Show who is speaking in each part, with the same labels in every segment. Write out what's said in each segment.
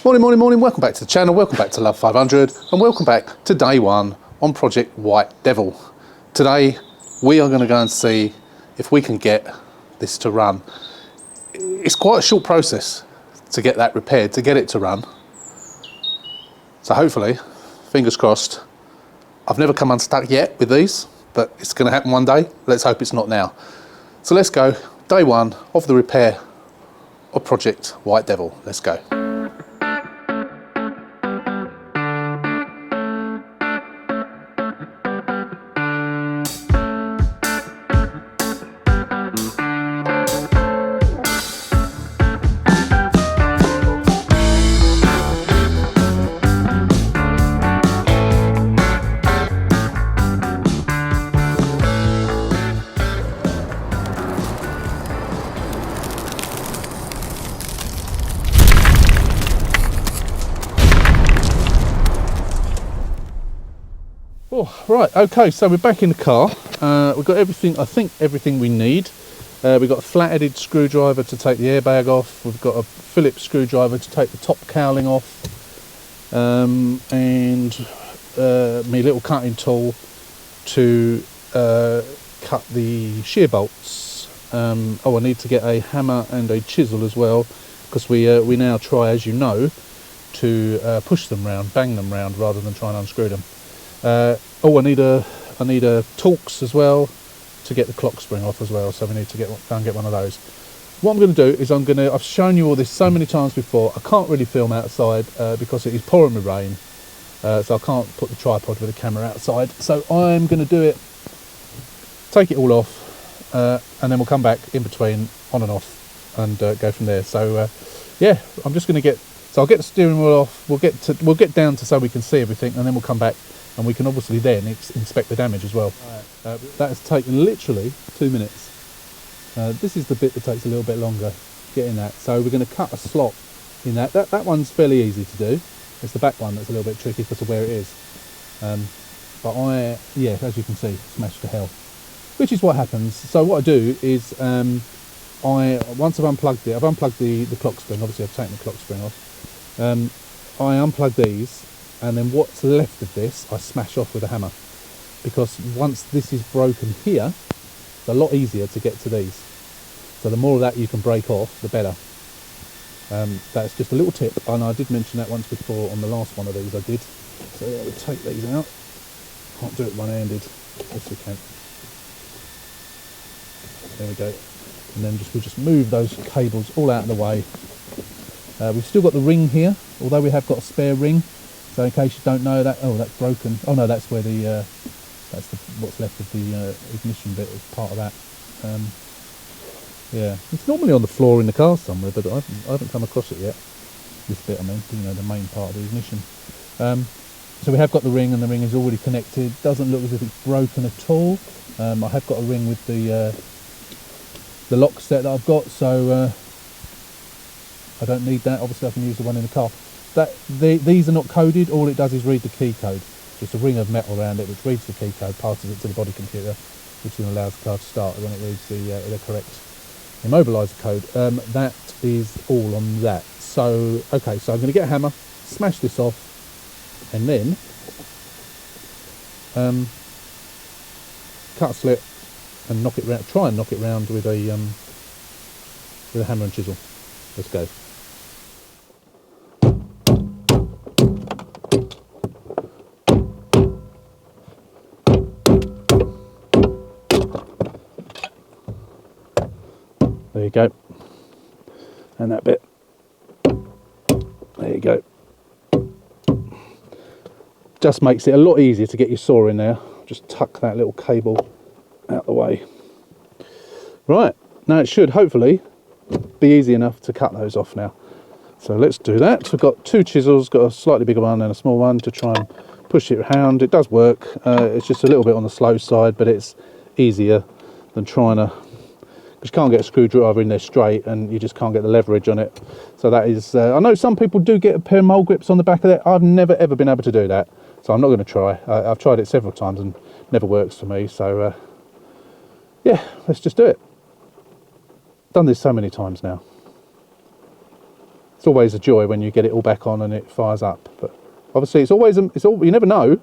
Speaker 1: Morning, welcome back to the channel, welcome back to Love 500, and welcome back to day one on Project White Devil. Today we are going to go and see if we can get this to run. It's quite a short process to get that repaired, to get it to run. So hopefully, fingers crossed, I've never come unstuck yet with these, but it's going to happen one day. Let's hope it's not now. So let's go, day one of the repair of Project White Devil. Let's go. Oh, right, okay, so we're back in the car. We've got everything, I think everything we need. We've got a flat-headed screwdriver to take the airbag off. We've got a Phillips screwdriver to take the top cowling off. And my little cutting tool to cut the shear bolts. Oh, I need to get a hammer and a chisel as well, because we now try, as you know, to push them round, bang them round, rather than try and unscrew them. Oh, I need a Torx as well to get the clock spring off as well, so we need to go and get one of those. What I'm going to do is I've shown you all this so many times before. I can't really film outside because it is pouring with rain, so I can't put the tripod with the camera outside. So I'm going to do it, take it all off, and then we'll come back in between, on and off, and go from there. So yeah, I'm just going to get. So I'll get the steering wheel off. We'll get down to so we can see everything, and then we'll come back. And we can obviously then inspect the damage as well. Right. That has taken literally 2 minutes. This is the bit that takes a little bit longer, getting that. So we're going to cut a slot in that. That one's fairly easy to do. It's the back one that's a little bit tricky because of where it is. But yeah, as you can see, smashed to hell. Which is what happens. So what I do is, once I've unplugged it, I've unplugged the clock spring. Obviously I've taken the clock spring off. I unplug these. And then what's left of this, I smash off with a hammer. Because once this is broken here, it's a lot easier to get to these. So the more of that you can break off, the better. That's just a little tip, and I did mention that once before on the last one of these I did. So yeah, we'll take these out. Can't do it one-handed. Yes, we can. There we go. And then we'll just move those cables all out of the way. We've still got the ring here, although we have got a spare ring. So in case you don't know that, oh, that's broken. Oh no, that's where what's left of the ignition bit is part of that. Yeah, it's normally on the floor in the car somewhere, but I haven't come across it yet. This bit, I mean, you know, the main part of the ignition. So we have got the ring, and the ring is already connected. Doesn't look as if it's broken at all. I have got a ring with the lock set that I've got, so I don't need that. Obviously, I can use the one in the car. These are not coded. All it does is read the key code. Just a ring of metal around it which reads the key code, passes it to the body computer, which then allows the car to start when it reads the correct immobiliser code. That is all on that. So okay, so I'm going to get a hammer, smash this off, and then cut a slit and knock it round. Try and knock it round with a hammer and chisel. Let's go. There you go, and that bit, there you go. Just makes it a lot easier to get your saw in there. Just tuck that little cable out the way. Right, now it should hopefully be easy enough to cut those off now. So let's do that. We've got two chisels, got a slightly bigger one and a small one to try and push it around. It does work, it's just a little bit on the slow side, but it's easier than trying to, because you can't get a screwdriver in there straight and you just can't get the leverage on it. So that is, I know some people do get a pair of mole grips on the back of that. I've never ever been able to do that, so I'm not going to try. I've tried it several times and never works for me, so yeah, let's just do it. Done this so many times now. it's always a joy when you get it all back on and it fires up. But obviously you never know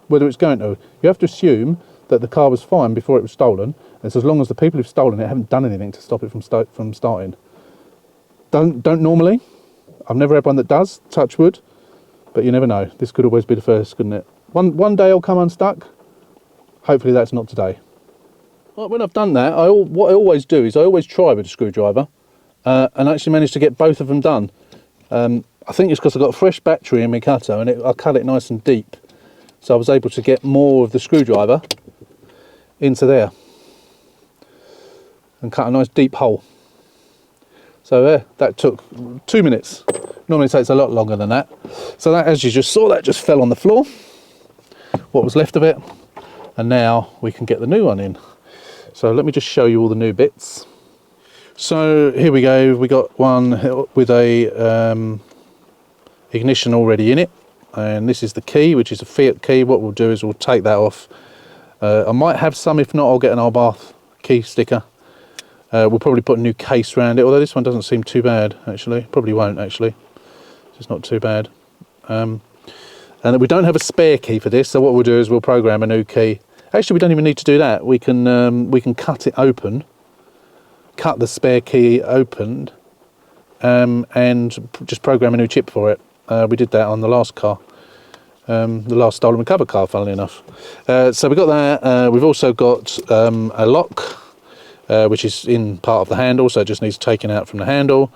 Speaker 1: whether it's going to. You have to assume that the car was fine before it was stolen, and so as long as the people who've stolen it haven't done anything to stop it from starting. Don't normally. I've never had one that does, touch wood, but you never know. This could always be the first, couldn't it? One day I'll come unstuck. Hopefully that's not today. Well, when I've done that, what I always do is I always try with a screwdriver and actually manage to get both of them done. I think it's because I've got a fresh battery in my cutter and I cut it nice and deep. So I was able to get more of the screwdriver into there and cut a nice deep hole. So that took 2 minutes. Normally it takes a lot longer than that. So that, as you just saw, that just fell on the floor, what was left of it. And now we can get the new one in. So let me just show you all the new bits. So here we go. We got one with a ignition already in it. And this is the key, which is a Fiat key. What we'll do is we'll take that off. I might have some, if not I'll get an Abarth key sticker. We'll probably put a new case around it, although this one doesn't seem too bad actually. Probably won't actually. It's not too bad. And we don't have a spare key for this, so what we'll do is we'll program a new key. Actually, we don't even need to do that. We can cut it open, cut the spare key open, and just program a new chip for it. We did that on the last car, the last stolen recovered car, funnily enough. So we've got that. We've also got a lock, which is in part of the handle, so it just needs taking out from the handle.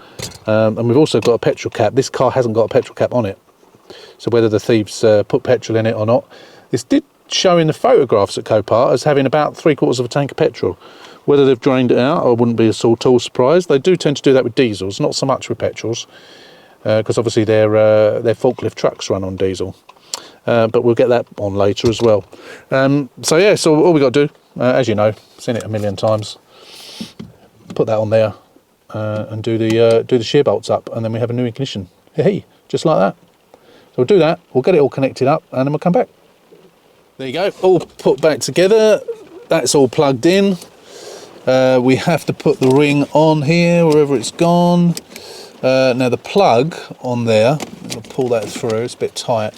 Speaker 1: And we've also got a petrol cap. This car hasn't got a petrol cap on it, so whether the thieves put petrol in it or not. This did show in the photographs at Copart as having about 3/4 of a tank of petrol. Whether they've drained it out, I wouldn't be at all surprised. They do tend to do that with diesels, not so much with petrols, because obviously their forklift trucks run on diesel. But we'll get that on later as well. So yeah, so all we got to do, as you know, seen it a million times, put that on there and do the shear bolts up, and then we have a new ignition. Hey, just like that. So we'll do that. We'll get it all connected up, and then we'll come back. There you go, all put back together. That's all plugged in. We have to put the ring on here wherever it's gone. Now the plug on there, I'll pull that through, it's a bit tight.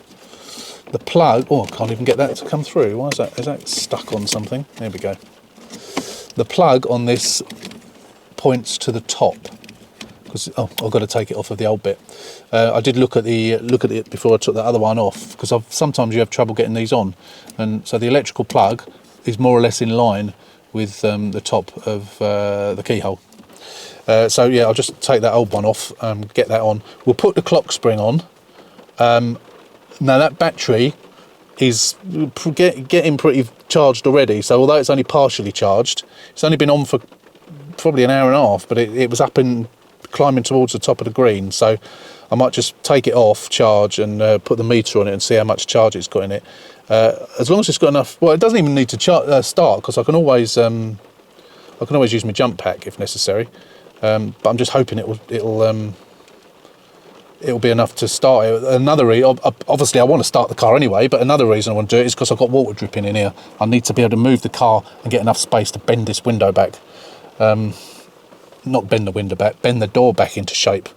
Speaker 1: The plug, oh, I can't even get that to come through. Why is that? Is that stuck on something? There we go. The plug on this points to the top. Because I've got to take it off of the old bit. I did look at it before I took the other one off, because sometimes you have trouble getting these on, and so the electrical plug is more or less in line with the top of the keyhole. So yeah, I'll just take that old one off, get that on. We'll put the clock spring on. Now that battery is getting pretty charged already, so although it's only partially charged, it's only been on for probably an hour and a half, but it was up and climbing towards the top of the green, so I might just take it off charge and put the meter on it and see how much charge it's got in it. As long as it's got enough, well, it doesn't even need to start, because I can always use my jump pack if necessary. But I'm just hoping it'll be enough to start it. Obviously I want to start the car anyway, but another reason I want to do it is because I've got water dripping in here. I need to be able to move the car and get enough space to bend this window back. Not bend the window back, bend the door back into shape.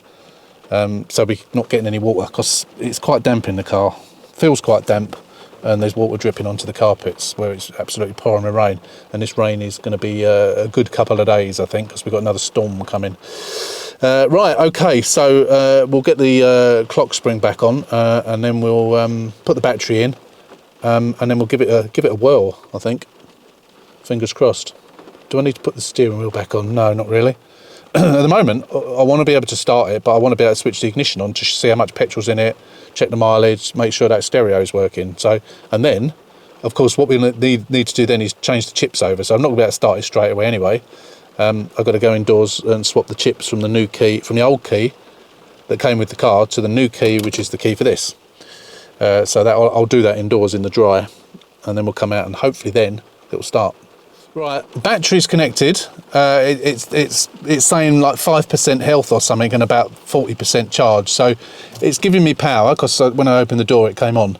Speaker 1: So we're not getting any water, because it's quite damp in the car. Feels quite damp, and there's water dripping onto the carpets where it's absolutely pouring with rain. And this rain is going to be a good couple of days, I think, because we've got another storm coming. Right, okay, so we'll get the clock spring back on, and then we'll put the battery in, and then we'll give it a whirl, I think. Fingers crossed. Do I need to put the steering wheel back on? No, not really. At the moment, I want to be able to start it, but I want to be able to switch the ignition on to see how much petrol's in it, check the mileage, make sure that stereo is working. So, and then, of course, what we need to do then is change the chips over. So I'm not going to be able to start it straight away anyway. I've got to go indoors and swap the chips from the new key, from the old key that came with the car, to the new key, which is the key for this. So that I'll do that indoors in the dry, and then we'll come out and hopefully then it'll start. Right, battery's connected. It's saying like 5% health or something and about 40% charge. So it's giving me power, because when I opened the door it came on.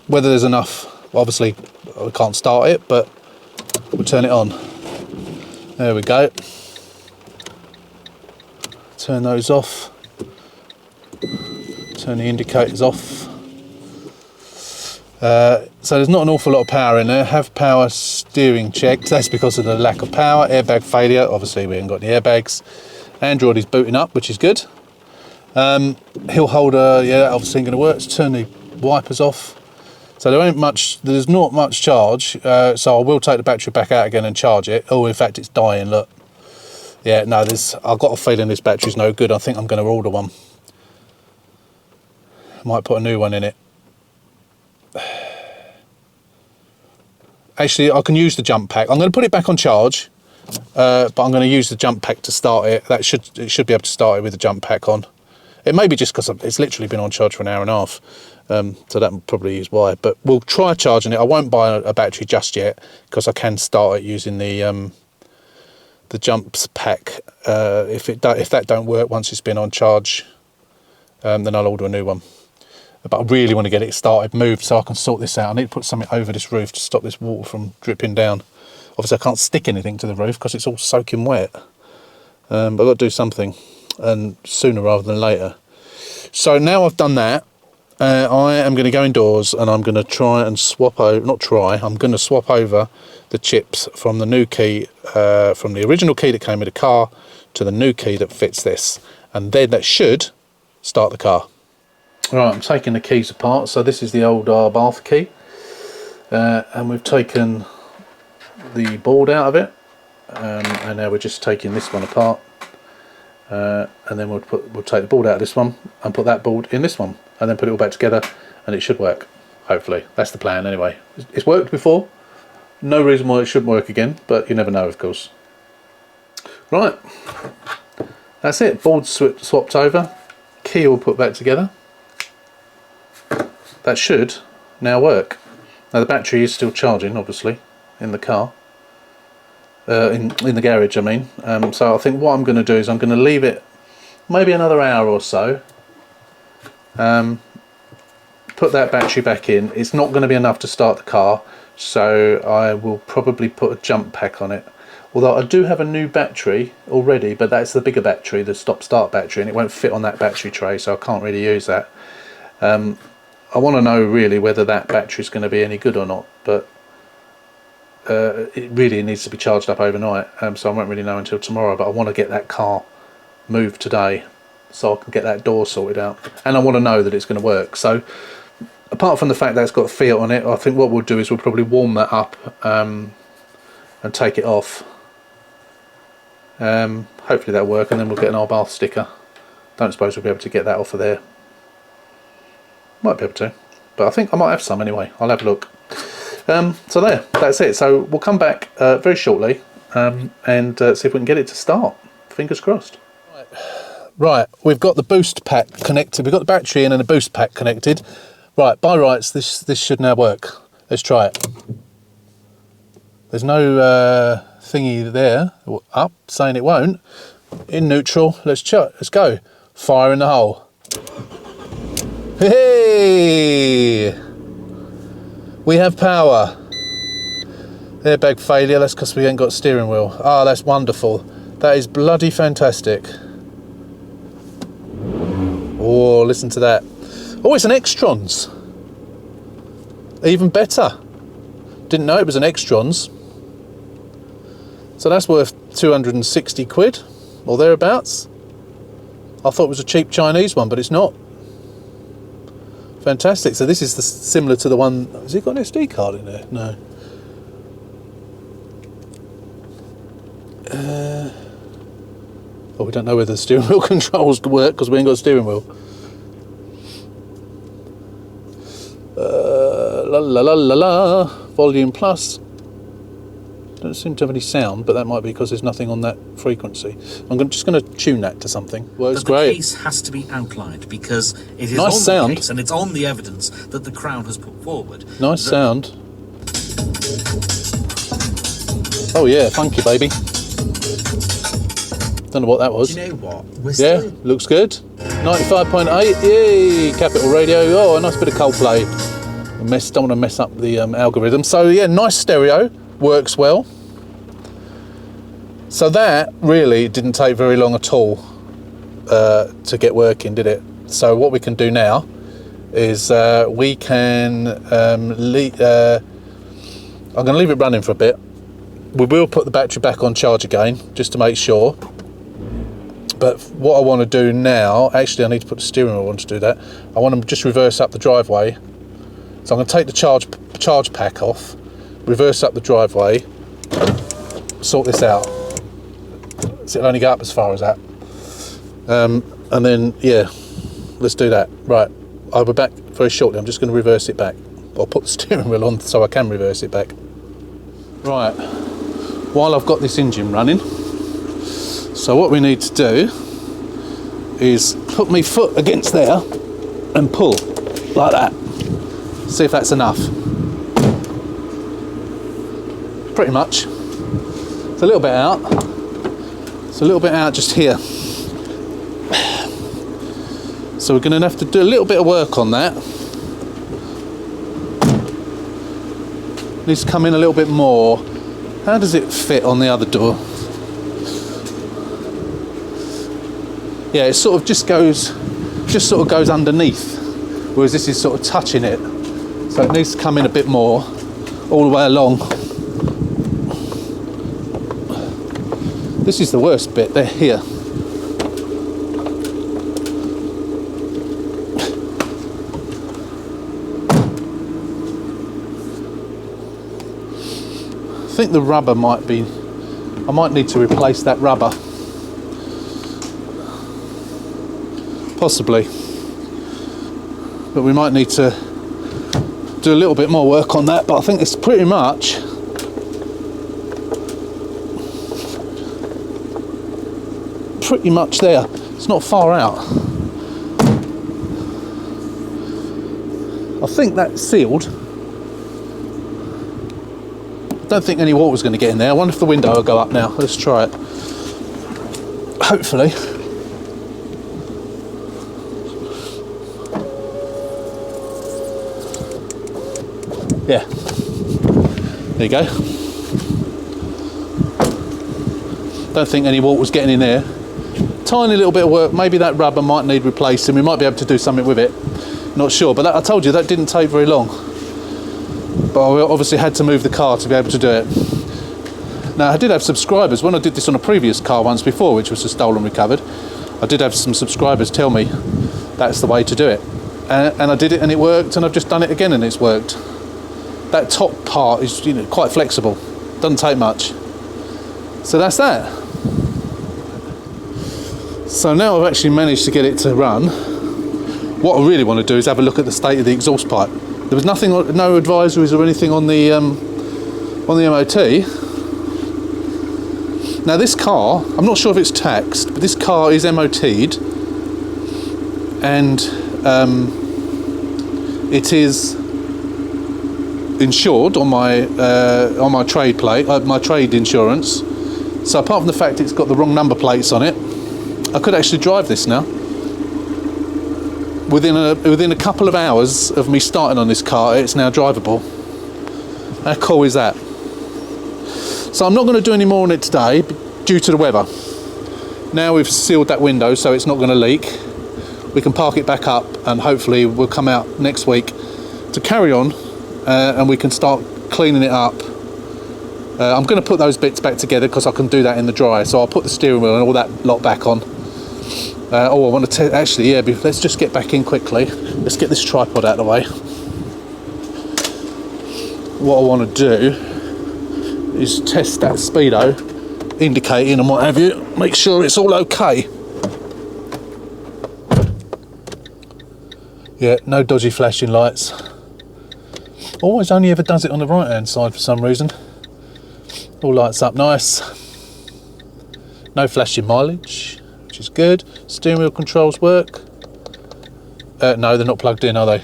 Speaker 1: Whether there's enough, obviously I can't start it, but we'll turn it on. There we go. Turn those off. Turn the indicators off. So there's not an awful lot of power in there. Have power steering checked. That's because of the lack of power. Airbag failure. Obviously we haven't got any airbags. Android is booting up, which is good. Hill holder, yeah, that obviously ain't going to work. Let's turn the wipers off. So there's not much charge. So I will take the battery back out again and charge it. Oh, in fact, it's dying. Look. Yeah, no, I've got a feeling this battery's no good. I think I'm going to order one. Might put a new one in it. Actually, I can use the jump pack. I'm going to put it back on charge, but I'm going to use the jump pack to start it. It should be able to start it with the jump pack on. It may be just because it's literally been on charge for an hour and a half, so that probably is why. But we'll try charging it. I won't buy a battery just yet because I can start it using the jumps pack. If that don't work once it's been on charge, then I'll order a new one. But I really want to get it started, moved, so I can sort this out. I need to put something over this roof to stop this water from dripping down. Obviously, I can't stick anything to the roof because it's all soaking wet. But I've got to do something, and sooner rather than later. So now I've done that, I am going to go indoors and I'm going to try and swap over. I'm going to swap over the chips from the new key, from the original key that came with the car to the new key that fits this, and then that should start the car. Right, I'm taking the keys apart. So this is the old Abarth key, and we've taken the board out of it, and now we're just taking this one apart, and then we'll take the board out of this one and put that board in this one, and then put it all back together, and it should work. Hopefully, that's the plan. Anyway, it's worked before. No reason why it shouldn't work again, but you never know, of course. Right, that's it. Board swapped over. Key all put back together. That should now work. Now the battery is still charging, obviously, in the car, in the garage, I mean. So I think what I'm going to do is I'm going to leave it maybe another hour or so. Put that battery back in. It's not going to be enough to start the car, so I will probably put a jump pack on it. Although I do have a new battery already, but that's the bigger battery, the stop-start battery, and it won't fit on that battery tray, so I can't really use that. I want to know really whether that battery is going to be any good or not, but it really needs to be charged up overnight, so I won't really know until tomorrow. But I want to get that car moved today so I can get that door sorted out, and I want to know that it's going to work. So apart from the fact that it's got a Fiat on it, I think what we'll do is we'll probably warm that up and take it off. Hopefully that'll work, and then we'll get an Abarth sticker. Don't suppose we'll be able to get that off of there. Might be able to, but I think I might have some anyway. I'll have a look. So there, that's it. So we'll come back very shortly and see if we can get it to start. Fingers crossed. Right, we've got the boost pack connected. We've got the battery in and the boost pack connected. Right, by rights, this should now work. Let's try it. There's no thingy there up saying it won't. In neutral. Let's go. Fire in the hole. Hey! We have power. Airbag failure, that's because we ain't got a steering wheel. Ah, that's wonderful. That is bloody fantastic. Oh, listen to that. Oh, it's an Extrons. Even better. Didn't know it was an Extrons. So that's worth 260 quid or thereabouts. I thought it was a cheap Chinese one, but it's not. Fantastic. So this is similar to the one. Has it got an SD card in there? No. Oh, we don't know whether the steering wheel controls work because we ain't got a steering wheel. La la la la la. Volume plus. Don't seem to have any sound, but that might be because there's nothing on that frequency. I'm just going to tune that to something. Well, it's great.
Speaker 2: The case has to be outlined because it is
Speaker 1: nice
Speaker 2: on
Speaker 1: sound.
Speaker 2: The case and it's on the evidence that the Crown has put forward.
Speaker 1: Nice sound. Oh yeah, funky baby. Don't know what that was.
Speaker 2: Do you know what?
Speaker 1: Looks good. 95.8. Yay! Capital Radio. Oh, a nice bit of Coldplay. Don't want to mess up the algorithm. So yeah, nice stereo. Works well. So that really didn't take very long at all to get working, did it? So what we can do now is we can I'm going to leave it running for a bit. We will put the battery back on charge again just to make sure. But what I want to do now, actually I need to put the steering wheel on to do that. I want to just reverse up the driveway. So I'm going to take the charge pack off, reverse up the driveway, sort this out. So it'll only go up as far as that. And then, yeah, let's do that. Right, I'll be back very shortly. I'm just going to reverse it back. I'll put the steering wheel on so I can reverse it back. Right, while I've got this engine running, so what we need to do is put my foot against there and pull like that. See if that's enough. Pretty much. It's a little bit out. It's a little bit out just here. So we're going to have to do a little bit of work on that. Needs to come in a little bit more. How does it fit on the other door? Yeah, it sort of just sort of goes underneath, whereas this is sort of touching it. So it needs to come in a bit more, all the way along. This is the worst bit, they're here. I think the rubber might be, I might need to replace that rubber. Possibly. But we might need to do a little bit more work on that, but I think it's pretty much there. It's not far out. I think that's sealed. I don't think any water's going to get in there. I wonder if the window will go up now. Let's try it. Hopefully. Yeah. There you go. Don't think any water was getting in there. Tiny little bit of work. Maybe that rubber might need replacing. We might be able to do something with it. Not sure. But that, I told you that didn't take very long. But I obviously had to move the car to be able to do it. Now I did have subscribers when I did this on a previous car once before, which was a stolen recovered. I did have some subscribers tell me that's the way to do it, and I did it and it worked, and I've just done it again and it's worked. That top part is, you know, quite flexible, doesn't take much. So that's that. So now I've actually managed to get it to run. What I really want to do is have a look at the state of the exhaust pipe. There was nothing, no advisories or anything on the MOT. Now this car, I'm not sure if it's taxed, but this car is MOT'd, and it is insured on my trade plate, my trade insurance. So apart from the fact it's got the wrong number plates on it, I could actually drive this now. Within a couple of hours of me starting on this car, it's now drivable. How cool is that? So I'm not going to do any more on it today due to the weather. Now we've sealed that window so it's not going to leak. We can park it back up and hopefully we'll come out next week to carry on, and we can start cleaning it up. I'm going to put those bits back together because I can do that in the dry. So I'll put the steering wheel and all that lot back on. I want to actually, yeah, let's just get back in quickly. Let's get this tripod out of the way. What I want to do is test that speedo, indicating and what have you, make sure it's all okay. Yeah, no dodgy flashing lights. Always only ever does it on the right hand side for some reason. All lights up nice. No flashing mileage, which is good. Steering wheel controls work. No, they're not plugged in, are they?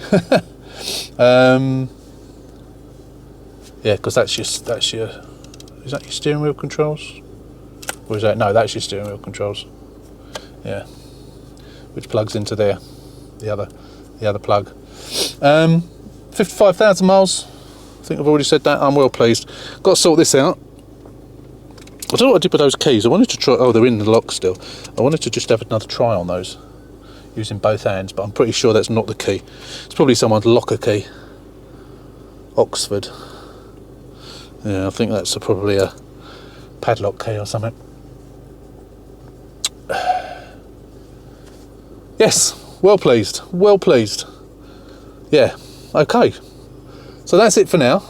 Speaker 1: Yeah, because that's your. Is that your steering wheel controls? Or is that, no? That's your steering wheel controls. Yeah, which plugs into there. The other plug. 55,000 miles. I think I've already said that. I'm well pleased. Got to sort this out. I don't know what I did with those keys. I wanted to try. Oh, they're in the lock still. I wanted to just have another try on those. using both hands, but I'm pretty sure that's not the key. It's probably someone's locker key. Oxford. Yeah, I think that's probably a padlock key or something. Yes, well pleased, well pleased. Yeah, okay. So that's it for now.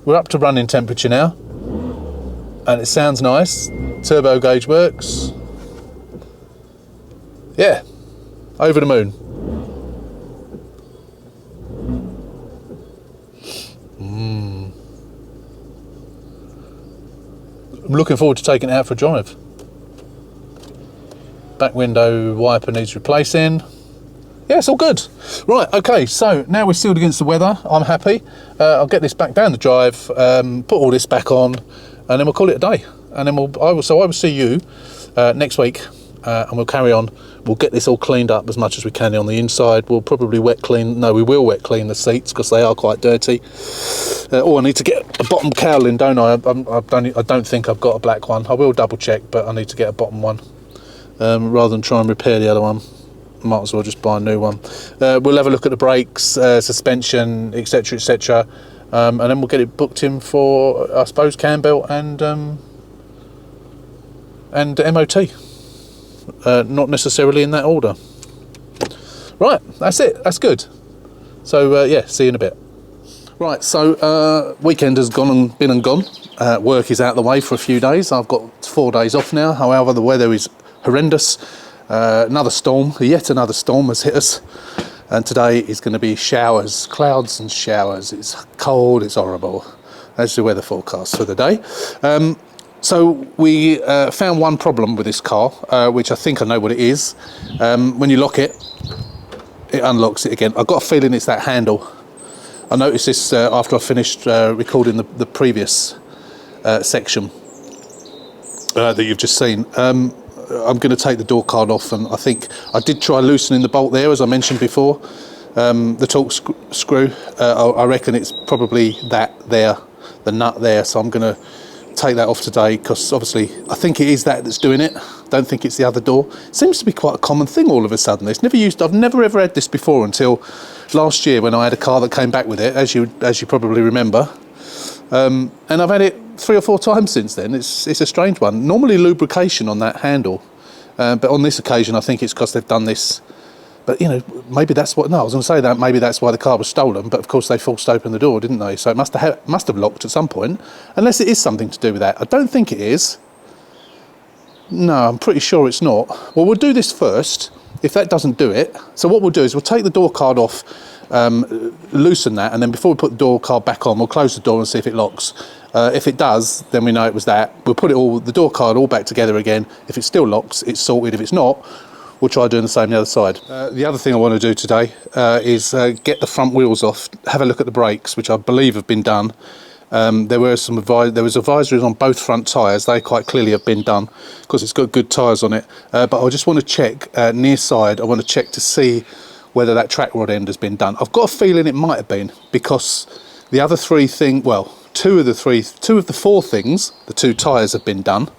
Speaker 1: We're up to running temperature now, and it sounds nice. Turbo gauge works. Yeah, over the moon. I'm looking forward to taking it out for a drive. Back window wiper needs replacing. Yeah, it's all good. Right, okay, so now we're sealed against the weather. I'm happy. I'll get this back down the drive, put all this back on, and then we'll call it a day. And then I will see you next week, and we'll carry on. We'll get this all cleaned up as much as we can on the inside. We'll probably we will wet clean the seats because they are quite dirty. I need to get a bottom cowling, don't I? I don't think I've got a black one. I will double check, but I need to get a bottom one rather than try and repair the other one. Might as well just buy a new one. We'll have a look at the brakes, suspension, etc, etc, and then we'll get it booked in for, I suppose, cam belt and MOT. Not necessarily in that order. Right, that's it. That's good. So yeah, see you in a bit. Right, so weekend has been and gone. Work is out of the way for a few days. I've got 4 days off now. However, the weather is horrendous. Yet another storm has hit us, and today is going to be showers, clouds and showers. It's cold, it's horrible. That's the weather forecast for the day. So we found one problem with this car, which I think I know what it is. When you lock it, it unlocks it again. I've got a feeling it's that handle. I noticed this after I finished recording the previous section that you've just seen. I'm going to take the door card off, and I think I did try loosening the bolt there, as I mentioned before. The torque screw, I reckon it's probably the nut there, so I'm going to take that off today, because obviously I think it is that's doing it. Don't think it's the other door. It seems to be quite a common thing all of a sudden. I've never ever had this before until last year when I had a car that came back with it, as you probably remember. And I've had it 3 or 4 times since then. It's a strange one. Normally lubrication on that handle, but on this occasion I think it's because they've done this. But maybe that's what. No, I was going to say that maybe that's why the car was stolen. But of course they forced open the door, didn't they? So it must have locked at some point, unless it is something to do with that. I don't think it is. No, I'm pretty sure it's not. Well, we'll do this first. If that doesn't do it, so what we'll do is we'll take the door card off, loosen that, and then before we put the door card back on, we'll close the door and see if it locks. If it does, then we know it was that. We'll put the door card all back together again. If it still locks, it's sorted. If it's not, we'll try doing the same on the other side. The other thing I want to do today is get the front wheels off, have a look at the brakes, which I believe have been done. There was advisories on both front tyres. They quite clearly have been done because it's got good tyres on it. But I just want to check near side. I want to check to see whether that track rod end has been done. I've got a feeling it might have been, because the other 3 things, well, 2 of the 4 things, the 2 tyres have been done.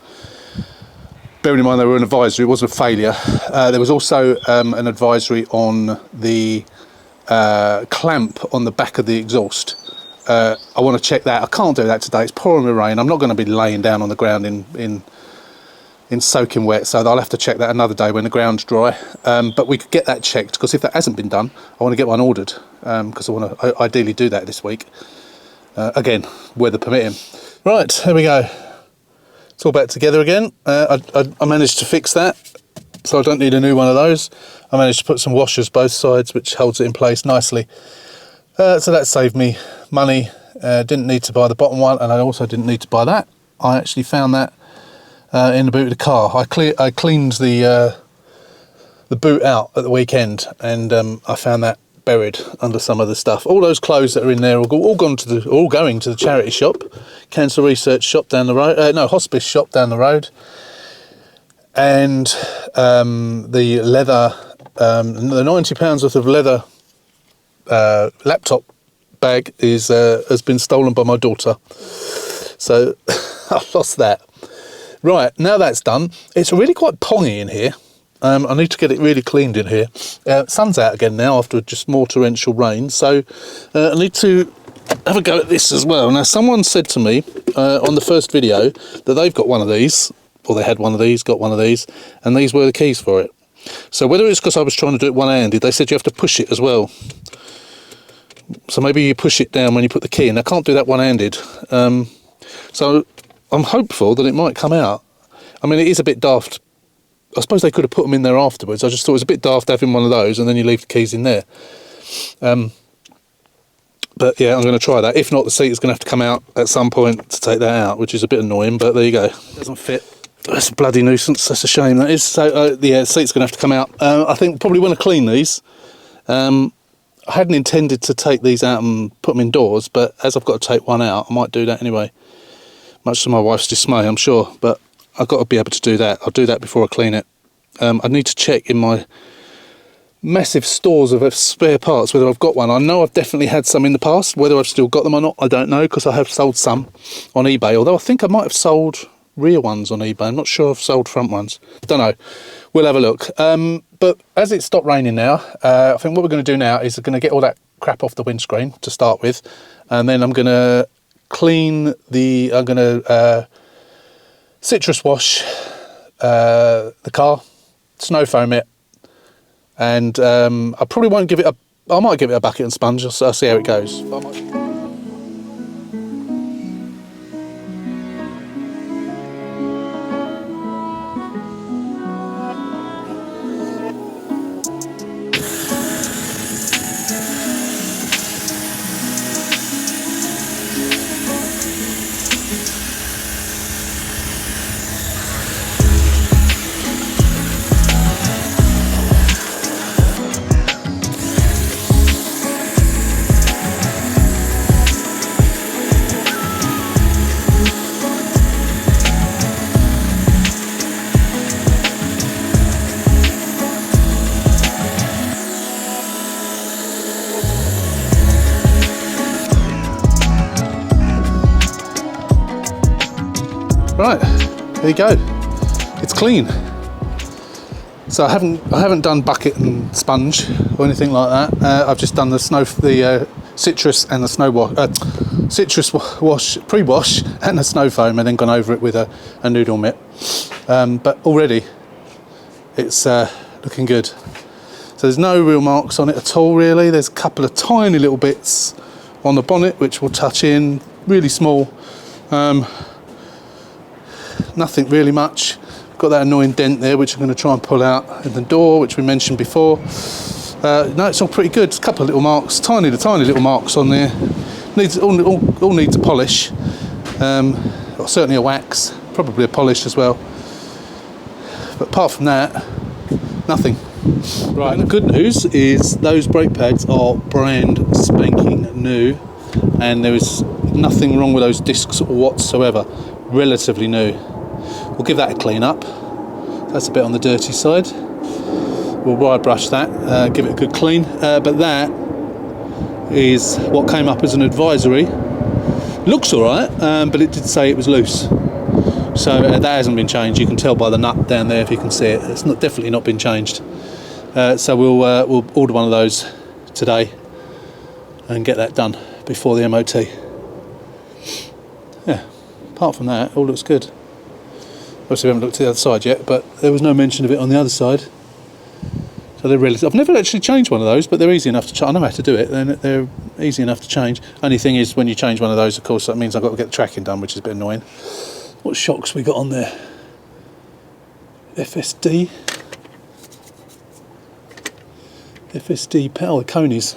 Speaker 1: Bearing in mind they were an advisory, it wasn't a failure. There was also an advisory on the clamp on the back of the exhaust. I want to check that. I can't do that today. It's pouring with rain. I'm not going to be laying down on the ground in soaking wet, so I'll have to check that another day when the ground's dry. But we could get that checked, because if that hasn't been done, I want to get one ordered, because I want to ideally do that this week. Again, weather permitting. Right, there we go. It's all back together again. I managed to fix that, so I don't need a new one of those. I managed to put some washers both sides, which holds it in place nicely. So that saved me money. Didn't need to buy the bottom one, and I also didn't need to buy that. I actually found that in the boot of the car. I cleaned the boot out at the weekend, and I found that buried under some of the stuff. All those clothes that are in there are all going to the charity shop, cancer research shop down the road. Hospice shop down the road, and the leather, the £90 worth of leather laptop bag has been stolen by my daughter. So I've lost that. Right, now that's done, it's really quite pongy in here. I need to get it really cleaned in here. Sun's out again now after just more torrential rain, so I need to have a go at this as well. Now, someone said to me on the first video that they've got one of these, or they had one of these, got one of these, and these were the keys for it. So whether it's because I was trying to do it one-handed, they said you have to push it as well. So maybe you push it down when you put the key in. I can't do that one-handed. So I'm hopeful that it might come out. I mean, it is a bit daft. I suppose they could have put them in there afterwards. I just thought it was a bit daft having one of those and then you leave the keys in there. But yeah, I'm going to try that. If not, the seat is going to have to come out at some point to take that out, which is a bit annoying, but there you go. It doesn't fit. That's a bloody nuisance. That's a shame, that is. So yeah, the seat's going to have to come out. I think probably want to clean these. I hadn't intended to take these out and put them indoors, but as I've got to take one out, I might do that anyway. Much to my wife's dismay, I'm sure, but I've got to be able to do that. I'll do that before I clean it. I need to check in my massive stores of spare parts whether I've got one. I know I've definitely had some in the past. Whether I've still got them or not, I don't know, because I have sold some on eBay, although I think I might have sold rear ones on eBay. I'm not sure I've sold front ones. Don't know. We'll have a look. But as it stopped raining now, I think what we're going to do now is we're going to get all that crap off the windscreen to start with, and then I'm going to clean the... I'm going to citrus wash the car, snow foam it, and I probably won't give it a... I might give it a bucket and sponge. I'll see how it goes. Right, there you go. It's clean. So I haven't done bucket and sponge or anything like that. I've just done the citrus and the snow wash, citrus wash pre-wash and the snow foam, and then gone over it with a noodle mitt. But already it's looking good. So there's no real marks on it at all, really. There's a couple of tiny little bits on the bonnet which will touch in, really small. Nothing really much. Got that annoying dent there which I'm going to try and pull out in the door, which we mentioned before. No, it's all pretty good. It's a couple of little marks, tiny little marks on there. All needs a polish, or certainly a wax, probably a polish as well. But apart from that, nothing. Right, and the good news is those brake pads are brand spanking new, and there is nothing wrong with those discs whatsoever. Relatively new. We'll give that a clean up. That's a bit on the dirty side. We'll wire brush that, give it a good clean. But that is what came up as an advisory. Looks all right, but it did say it was loose. So that hasn't been changed. You can tell by the nut down there if you can see it. It's definitely not been changed. So we'll order one of those today and get that done before the MOT. Yeah. Apart from that, it all looks good. Obviously, we haven't looked at the other side yet, but there was no mention of it on the other side. So they're really... I've never actually changed one of those, but they're easy enough to... I know how to do it. They're easy enough to change. Only thing is, when you change one of those, of course, that means I've got to get the tracking done, which is a bit annoying. What shocks we got on there? FSD power, Coney's.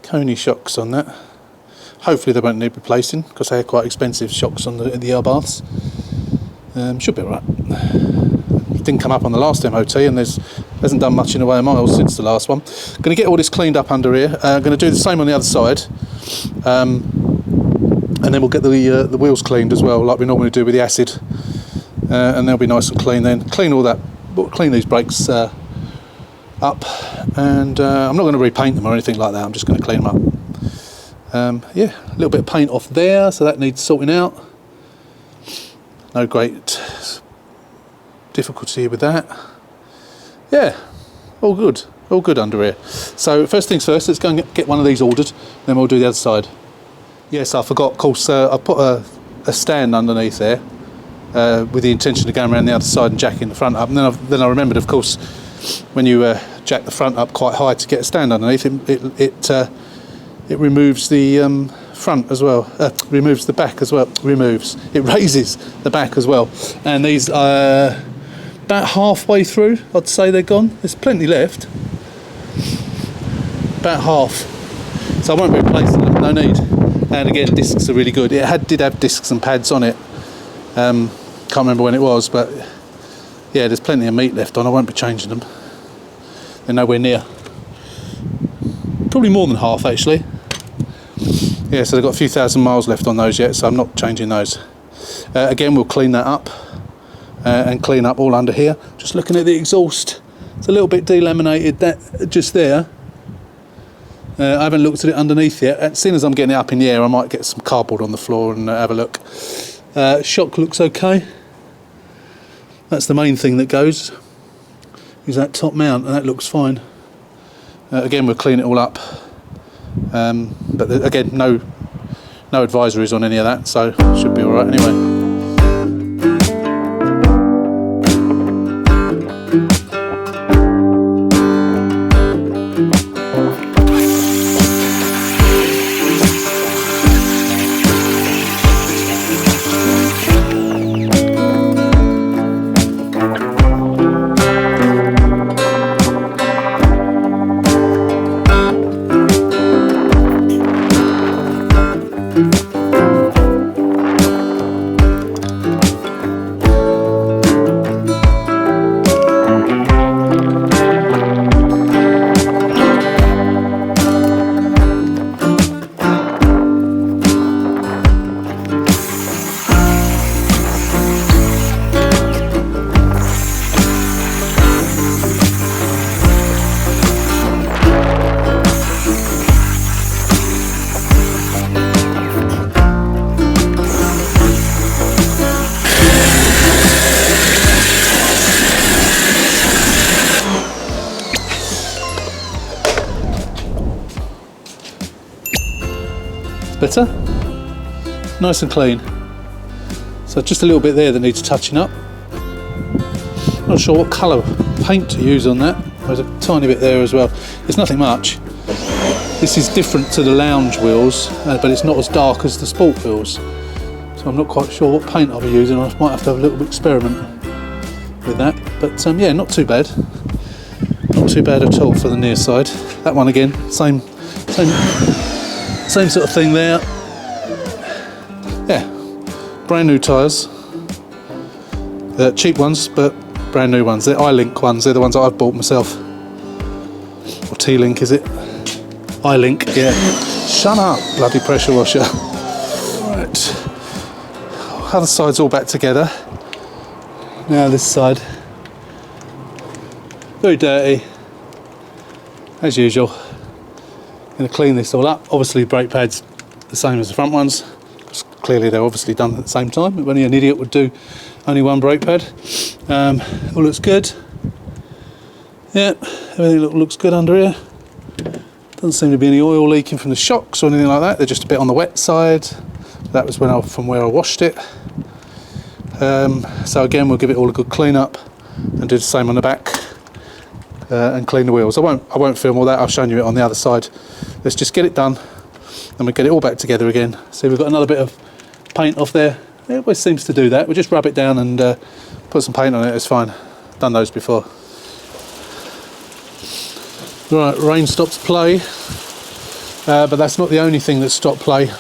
Speaker 1: Coney shocks on that. Hopefully they won't need replacing, because they are quite expensive shocks on the Abarths. Should be alright. Didn't come up on the last MOT, and hasn't done much in the way of miles since the last one. Going to get all this cleaned up under here. Going to do the same on the other side, and then we'll get the wheels cleaned as well, like we normally do with the acid, and they'll be nice and clean then. Clean these brakes up, and I'm not going to repaint them or anything like that. I'm just going to clean them up. Yeah, a little bit of paint off there, so that needs sorting out. No great difficulty with that. yeah, all good under here. So first things first, let's go and get one of these ordered, then we'll do the other side. Yes, I forgot, of course, I put a stand underneath there with the intention of going around the other side and jacking the front up, and then I remembered, of course, when you jack the front up quite high to get a stand underneath, it removes the front as well, removes the back as well, it raises the back as well, and these about halfway through, I'd say they're gone. There's plenty left, about half, so I won't be replacing them, no need. And again, discs are really good. It did have discs and pads on it, can't remember when it was, but yeah, there's plenty of meat left on. I won't be changing them, they're nowhere near, probably more than half actually. Yeah, so they've got a few thousand miles left on those yet, so I'm not changing those. Again, we'll clean that up and clean up all under here. Just looking at the exhaust, it's a little bit delaminated, that just there. I haven't looked at it underneath yet. As soon as I'm getting it up in the air, I might get some cardboard on the floor and have a look. Shock looks okay. That's the main thing that goes, is that top mount, and that looks fine. Again, we'll clean it all up. But again, no advisories on any of that, so should be all right anyway. Better, nice and clean. So just a little bit there that needs touching up. Not sure what colour paint to use on that. There's a tiny bit there as well. It's nothing much. This is different to the lounge wheels, but it's not as dark as the sport wheels. So I'm not quite sure what paint I'll be using. I might have to have a little experiment with that. But yeah, not too bad. Not too bad at all for the near side. That one again, same sort of thing there. Yeah, brand new tyres. Cheap ones, but brand new ones. They're iLink ones. They're the ones that I've bought myself. Or T-Link, is it? iLink, yeah. Shut up, bloody pressure washer. Right. Other side's all back together. Now this side. Very dirty, as usual. Going to clean this all up. Obviously brake pads the same as the front ones, because clearly they're obviously done at the same time. Only an idiot would do only one brake pad. All looks good. Yeah, everything looks good under here. Doesn't seem to be any oil leaking from the shocks or anything like that. They're just a bit on the wet side. That was from where I washed it. So again, we'll give it all a good clean up and do the same on the back. And clean the wheels. I won't film all that. I've shown you it on the other side. Let's just get it done, and we get it all back together again. See, we've got another bit of paint off there. It always seems to do that. We just rub it down and put some paint on it. It's fine. Done those before. Right, rain stops play, but that's not the only thing that stopped play.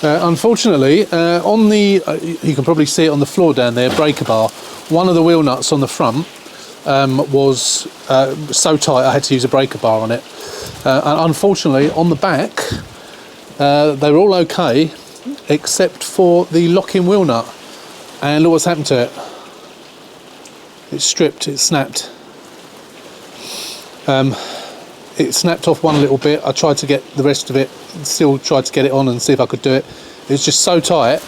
Speaker 1: Unfortunately, on the you can probably see it on the floor down there, breaker bar. One of the wheel nuts on the front was so tight I had to use a breaker bar on it, and unfortunately on the back they were all okay except for the lock-in wheel nut, and look what's happened to it. It's stripped, it's snapped. It snapped off one little bit. I tried to get the rest of it, still tried to get it on and see if I could do it. It was just so tight.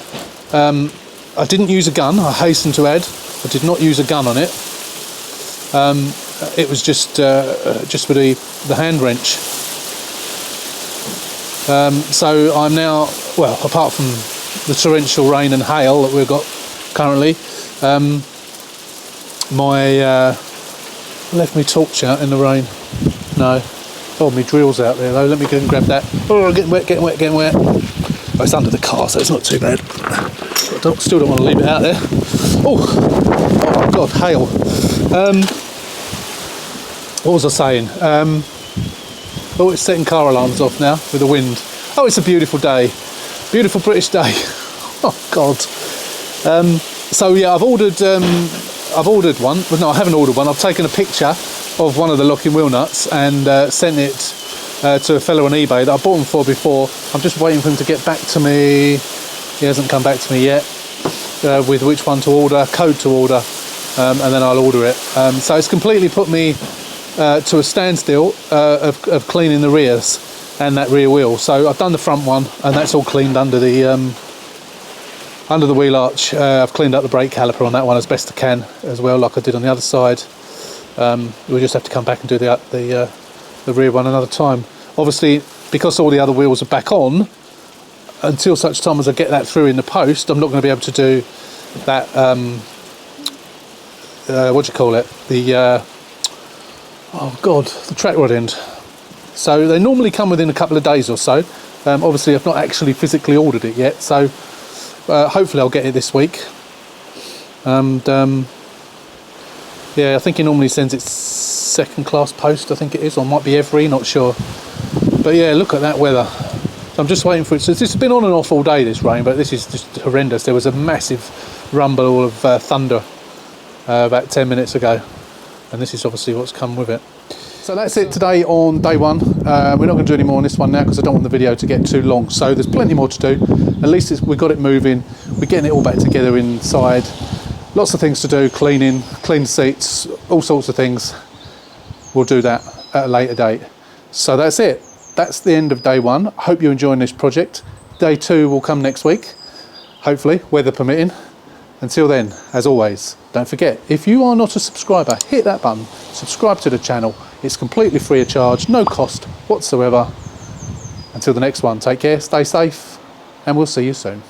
Speaker 1: I didn't use a gun, I hasten to add. I did not use a gun on it. it was just with the hand wrench. So I'm now, well, apart from the torrential rain and hail that we've got currently, left me torch out in the rain. No. Oh, my drill's out there though. Let me go and grab that. Oh, getting wet. Oh, it's under the car, so it's not too bad. Still don't want to leave it out there. Oh my God, hail. What was I saying? Oh, it's setting car alarms off now with the wind. Oh, it's a beautiful day. Beautiful British day. Oh God. So yeah, I've ordered one. Well, no, I haven't ordered one. I've taken a picture of one of the locking wheel nuts and sent it to a fellow on eBay that I bought them for before. I'm just waiting for him to get back to me. He hasn't come back to me yet with which one to order, code to order, and then I'll order it. So it's completely put me to a standstill of cleaning the rears and that rear wheel. So I've done the front one, and that's all cleaned under the wheel arch. I've cleaned up the brake caliper on that one as best I can as well, like I did on the other side. We'll just have to come back and do the rear one another time. Obviously, because all the other wheels are back on, until such time as I get that through in the post, I'm not going to be able to do that. What do you call it? The the track rod end. So they normally come within a couple of days or so. Obviously, I've not actually physically ordered it yet, so hopefully I'll get it this week. And yeah, I think he normally sends it second class post, I think it is, or might be every, not sure. But yeah, look at that weather. So I'm just waiting for it. So this has been on and off all day, this rain, but this is just horrendous. There was a massive rumble of thunder about 10 minutes ago, and this is obviously what's come with it. So that's it today on day one. We're not going to do any more on this one now because I don't want the video to get too long. So there's plenty more to do. At least we've got it moving. We're getting it all back together inside. Lots of things to do, clean the seats, all sorts of things. We'll do that at a later date. So that's it. That's the end of day one. I hope you're enjoying this project. Day two will come next week, hopefully, weather permitting. Until then, as always, don't forget, if you are not a subscriber, hit that button, subscribe to the channel. It's completely free of charge, no cost whatsoever. Until the next one, take care, stay safe, and we'll see you soon.